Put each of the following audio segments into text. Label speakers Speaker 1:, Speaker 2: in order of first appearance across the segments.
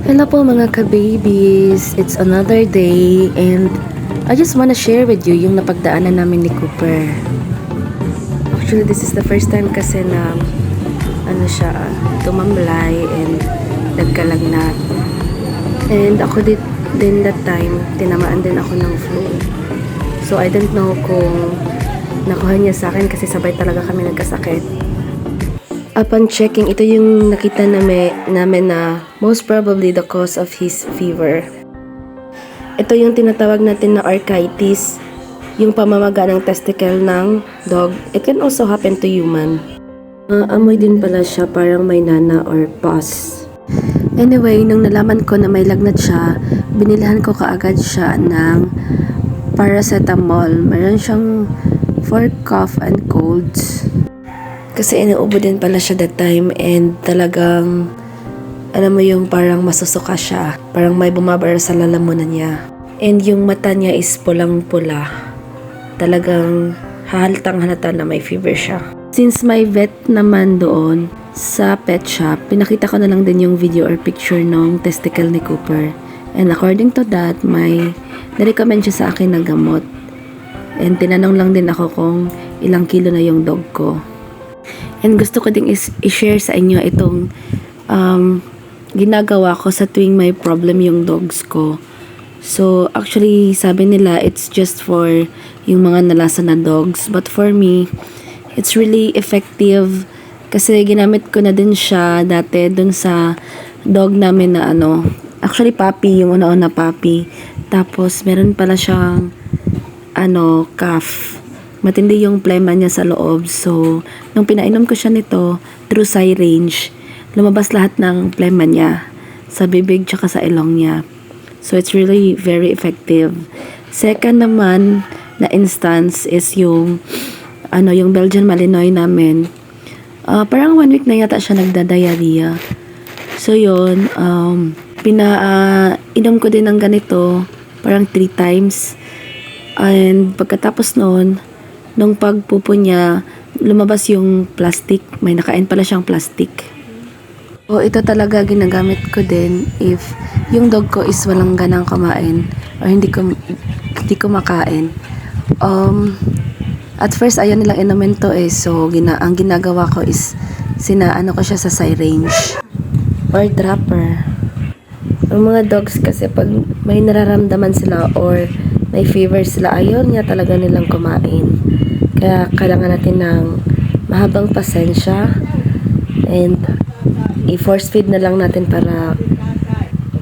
Speaker 1: Hello po mga ka-babies! It's another day and I just wanna share with you yung napagdaanan namin ni Cooper. Actually, this is the first time kasi na tumamlay and nagkalagnat. And ako din that time, tinamaan din ako ng flu. So I don't know kung nakuha niya sa akin kasi sabay talaga kami nagkasakit. Upon checking, ito yung nakita namin na most probably the cause of his fever. Ito yung tinatawag natin na arthritis, yung pamamaga ng testicle ng dog. It can also happen to human. Amoy din pala siya, parang may nana or pus. Anyway, nung nalaman ko na may lagnat siya, binilhan ko kaagad siya ng paracetamol. Meron siyang for cough and colds. Kasi inuubo din pala siya that time and talagang alam mo yung parang masusuka siya. Parang may bumabara sa lalamunan niya. And yung mata niya is pulang-pula. Talagang hahaltang halata na may fever siya. Since may vet naman doon sa pet shop, pinakita ko na lang din yung video or picture ng testicle ni Cooper. And according to that, may na-recommend siya sa akin na gamot. And tinanong lang din ako kung ilang kilo na yung dog ko. And gusto ko ding i-share sa inyo itong ginagawa ko sa tuwing may problem yung dogs ko. So, actually, sabi nila it's just for yung mga nalasa na dogs. But for me, it's really effective kasi ginamit ko na din siya dati dun sa dog namin na actually puppy, yung una-una puppy. Tapos, meron pala siyang cough. Matindi yung plema niya sa loob. So, nung pinainom ko siya nito, through syringe, lumabas lahat ng plema niya sa bibig tsaka sa ilong niya. So, it's really very effective. Second naman na instance is yung Belgian Malinois namin. Parang 1 week na yata siya nagda-diarrhea. So, yun, pinainom ko din ng ganito, parang 3 times. And pagkatapos noon, nung pagpupo niya, lumabas yung plastic. May nakain pala siyang plastic. So, ito talaga ginagamit ko din if yung dog ko is walang ganang kumain or hindi ko makain. At first, ayaw nilang inumin to eh. So, ang ginagawa ko is sinaano ko siya sa syringe or dropper. Ang mga dogs kasi pag may nararamdaman sila or may fever sila, ayaw niya talaga nilang kumain. Kaya kailangan natin ng mahabang pasensya and i-force feed na lang natin para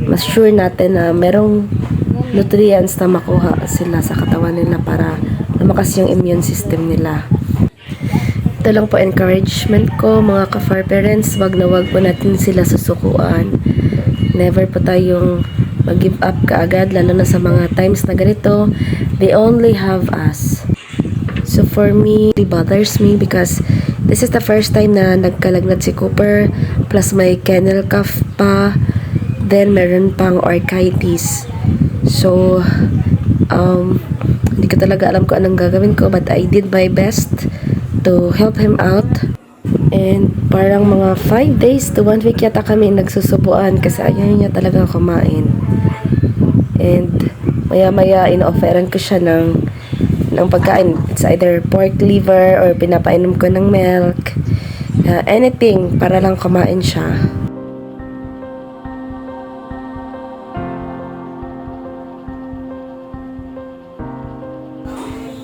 Speaker 1: mas sure natin na merong nutrients na makuha sila sa katawan nila para lumakas yung immune system nila. Ito lang po encouragement ko mga ka-far parents, wag na wag po natin sila susukuan. Never po tayong mag-give up kaagad, lalo na sa mga times na ganito. They only have us. So for me, it bothers me because this is the first time na nagkalagnat si Cooper, plus may kennel cough pa, then meron pang arthritis. So, hindi ko talaga alam kung anong gagawin ko, but I did my best to help him out. And parang mga 5 days to 1 week yata kami nagsusubuan kasi ayaw niya talaga kumain. And maya-maya ino-offeran ko siya ng pagkain. It's either pork liver or pinapainom ko ng milk. Anything para lang kumain siya.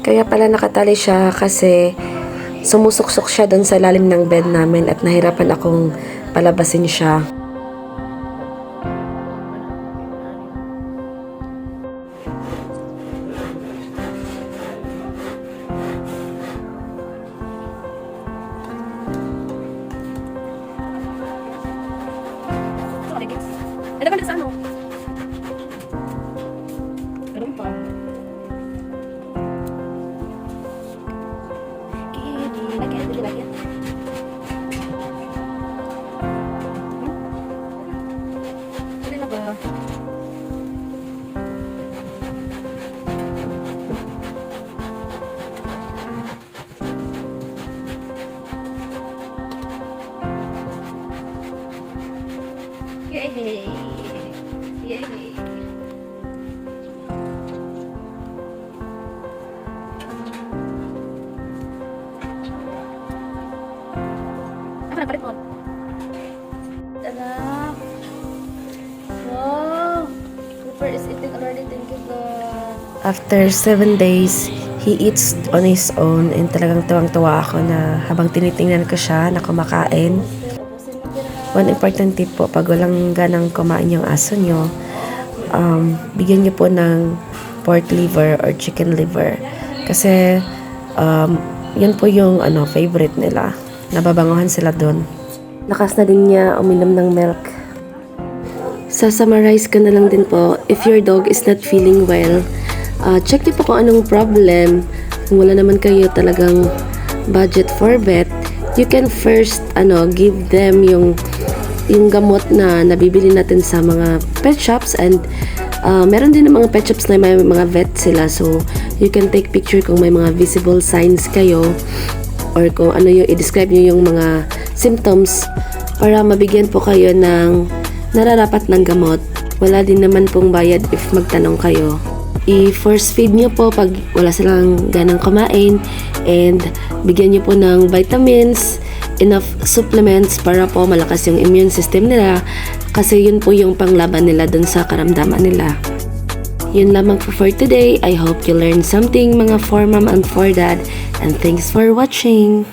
Speaker 1: Kaya pala nakatali siya kasi sumusuksok siya doon sa lalim ng bed namin at nahirapan akong palabasin siya.
Speaker 2: Ada kan sa ano? Meron pa. Dili lagi. Dili na ba? Yay! Yay! Ako nagpalit mo. Anak. Wow! Cooper is eating already. Thank you, God.
Speaker 1: After 7 days, he eats on his own and talagang tuwang-tuwa ako na habang tinitingnan ko siya na kumakain. One important tip po, pag walang ganang kumain yung aso nyo, bigyan nyo po ng pork liver or chicken liver. Kasi, yun po yung favorite nila. Nababanguhan sila doon. Lakas na din niya uminom ng milk. Sa-summarize ko na lang din po, if your dog is not feeling well, check niyo po kung anong problem. Kung wala naman kayo talagang budget for vet, you can first give them yung gamot na nabibili natin sa mga pet shops, and meron din ng mga pet shops na may mga vet sila, so you can take picture kung may mga visible signs kayo or kung ano yung i-describe nyo yung mga symptoms para mabigyan po kayo ng nararapat ng gamot. Wala din naman pong bayad if magtanong kayo. I-force feed nyo po pag wala silang ganang kumain, and bigyan nyo po ng vitamins, enough supplements para po malakas yung immune system nila, kasi yun po yung panglaban nila dun sa karamdaman nila. Yun lamang po for today. I hope you learned something, mga for mom and for dad, and thanks for watching.